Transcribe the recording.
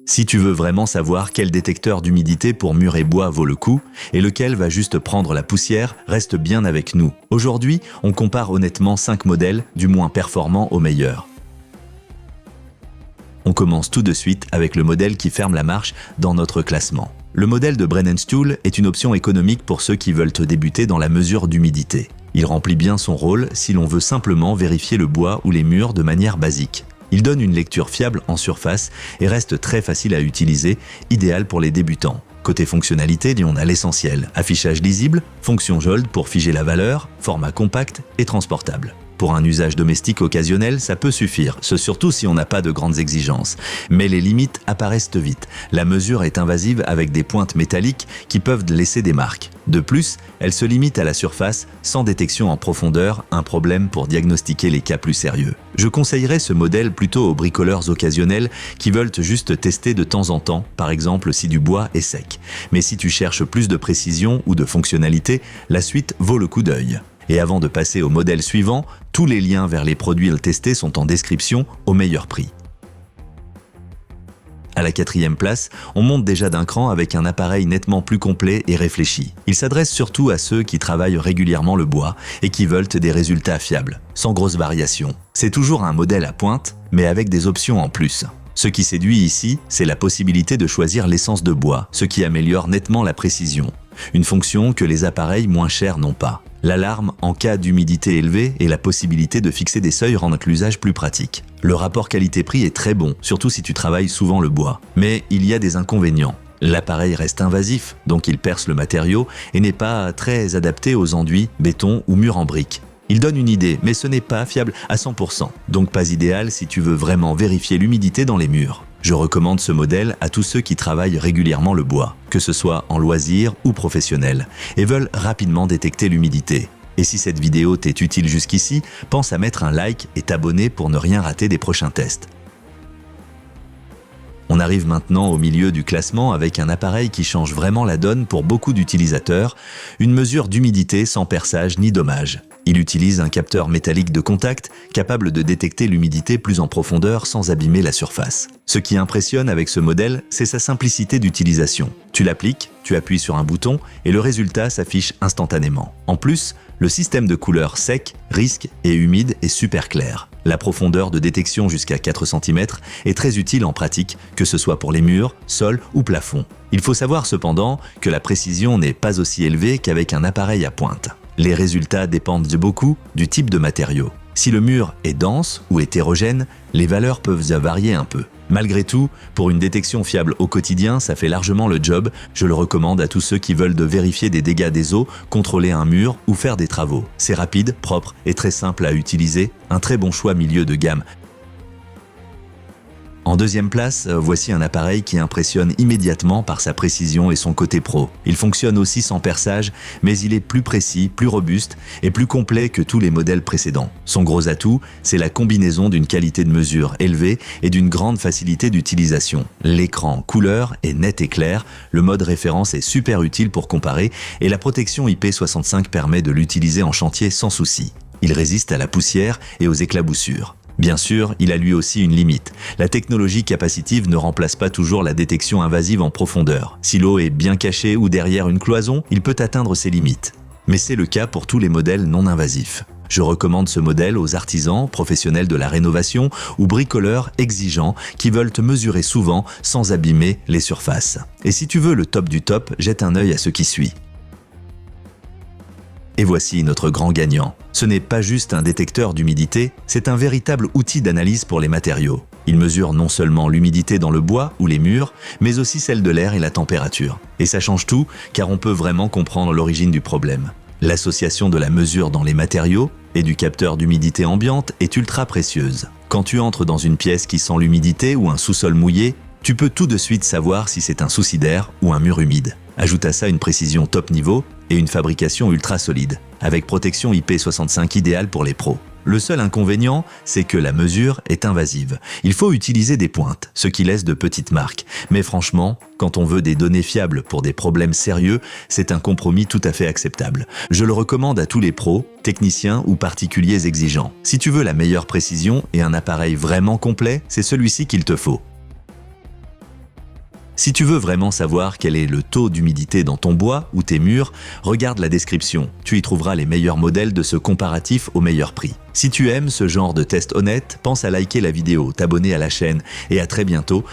Si tu veux vraiment savoir quel détecteur d'humidité pour murs et bois vaut le coup et lequel va juste prendre la poussière, reste bien avec nous. Aujourd'hui, on compare honnêtement 5 modèles, du moins performants au meilleur. On commence tout de suite avec le modèle qui ferme la marche dans notre classement. Le modèle de Brennenstuhl est une option économique pour ceux qui veulent débuter dans la mesure d'humidité. Il remplit bien son rôle si l'on veut simplement vérifier le bois ou les murs de manière basique. Il donne une lecture fiable en surface et reste très facile à utiliser, idéal pour les débutants. Côté fonctionnalité, on a l'essentiel. Affichage lisible, fonction JOLD pour figer la valeur, format compact et transportable. Pour un usage domestique occasionnel, ça peut suffire, ce surtout si on n'a pas de grandes exigences. Mais les limites apparaissent vite. La mesure est invasive avec des pointes métalliques qui peuvent laisser des marques. De plus, elle se limite à la surface, sans détection en profondeur, un problème pour diagnostiquer les cas plus sérieux. Je conseillerais ce modèle plutôt aux bricoleurs occasionnels qui veulent juste tester de temps en temps, par exemple si du bois est sec. Mais si tu cherches plus de précision ou de fonctionnalité, la suite vaut le coup d'œil. Et avant de passer au modèle suivant, tous les liens vers les produits testés sont en description au meilleur prix. À la 4e place, on monte déjà d'un cran avec un appareil nettement plus complet et réfléchi. Il s'adresse surtout à ceux qui travaillent régulièrement le bois et qui veulent des résultats fiables, sans grosses variations. C'est toujours un modèle à pointe, mais avec des options en plus. Ce qui séduit ici, c'est la possibilité de choisir l'essence de bois, ce qui améliore nettement la précision. Une fonction que les appareils moins chers n'ont pas. L'alarme en cas d'humidité élevée et la possibilité de fixer des seuils rendent l'usage plus pratique. Le rapport qualité-prix est très bon, surtout si tu travailles souvent le bois. Mais il y a des inconvénients. L'appareil reste invasif, donc il perce le matériau et n'est pas très adapté aux enduits, béton ou murs en briques. Il donne une idée, mais ce n'est pas fiable à 100%, donc pas idéal si tu veux vraiment vérifier l'humidité dans les murs. Je recommande ce modèle à tous ceux qui travaillent régulièrement le bois, que ce soit en loisir ou professionnel, et veulent rapidement détecter l'humidité. Et si cette vidéo t'est utile jusqu'ici, pense à mettre un like et t'abonner pour ne rien rater des prochains tests. On arrive maintenant au milieu du classement avec un appareil qui change vraiment la donne pour beaucoup d'utilisateurs, une mesure d'humidité sans perçage ni dommage. Il utilise un capteur métallique de contact capable de détecter l'humidité plus en profondeur sans abîmer la surface. Ce qui impressionne avec ce modèle, c'est sa simplicité d'utilisation. Tu l'appliques, tu appuies sur un bouton et le résultat s'affiche instantanément. En plus, le système de couleurs sec, risque et humide est super clair. La profondeur de détection jusqu'à 4 cm est très utile en pratique, que ce soit pour les murs, sols ou plafonds. Il faut savoir cependant que la précision n'est pas aussi élevée qu'avec un appareil à pointe. Les résultats dépendent beaucoup du type de matériau. Si le mur est dense ou hétérogène, les valeurs peuvent varier un peu. Malgré tout, pour une détection fiable au quotidien, ça fait largement le job. Je le recommande à tous ceux qui veulent vérifier des dégâts des eaux, contrôler un mur ou faire des travaux. C'est rapide, propre et très simple à utiliser. Un très bon choix milieu de gamme. En 2e place, voici un appareil qui impressionne immédiatement par sa précision et son côté pro. Il fonctionne aussi sans perçage, mais il est plus précis, plus robuste et plus complet que tous les modèles précédents. Son gros atout, c'est la combinaison d'une qualité de mesure élevée et d'une grande facilité d'utilisation. L'écran couleur est net et clair, le mode référence est super utile pour comparer et la protection IP65 permet de l'utiliser en chantier sans souci. Il résiste à la poussière et aux éclaboussures. Bien sûr, il a lui aussi une limite. La technologie capacitive ne remplace pas toujours la détection invasive en profondeur. Si l'eau est bien cachée ou derrière une cloison, il peut atteindre ses limites. Mais c'est le cas pour tous les modèles non invasifs. Je recommande ce modèle aux artisans, professionnels de la rénovation ou bricoleurs exigeants qui veulent mesurer souvent sans abîmer les surfaces. Et si tu veux le top du top, jette un œil à ce qui suit. Et voici notre grand gagnant. Ce n'est pas juste un détecteur d'humidité, c'est un véritable outil d'analyse pour les matériaux. Il mesure non seulement l'humidité dans le bois ou les murs, mais aussi celle de l'air et la température. Et ça change tout, car on peut vraiment comprendre l'origine du problème. L'association de la mesure dans les matériaux et du capteur d'humidité ambiante est ultra précieuse. Quand tu entres dans une pièce qui sent l'humidité ou un sous-sol mouillé, tu peux tout de suite savoir si c'est un souci d'air ou un mur humide. Ajoute à ça une précision top niveau et une fabrication ultra solide, avec protection IP65 idéale pour les pros. Le seul inconvénient, c'est que la mesure est invasive. Il faut utiliser des pointes, ce qui laisse de petites marques. Mais franchement, quand on veut des données fiables pour des problèmes sérieux, c'est un compromis tout à fait acceptable. Je le recommande à tous les pros, techniciens ou particuliers exigeants. Si tu veux la meilleure précision et un appareil vraiment complet, c'est celui-ci qu'il te faut. Si tu veux vraiment savoir quel est le taux d'humidité dans ton bois ou tes murs, regarde la description. Tu y trouveras les meilleurs modèles de ce comparatif au meilleur prix. Si tu aimes ce genre de test honnête, pense à liker la vidéo, t'abonner à la chaîne et à très bientôt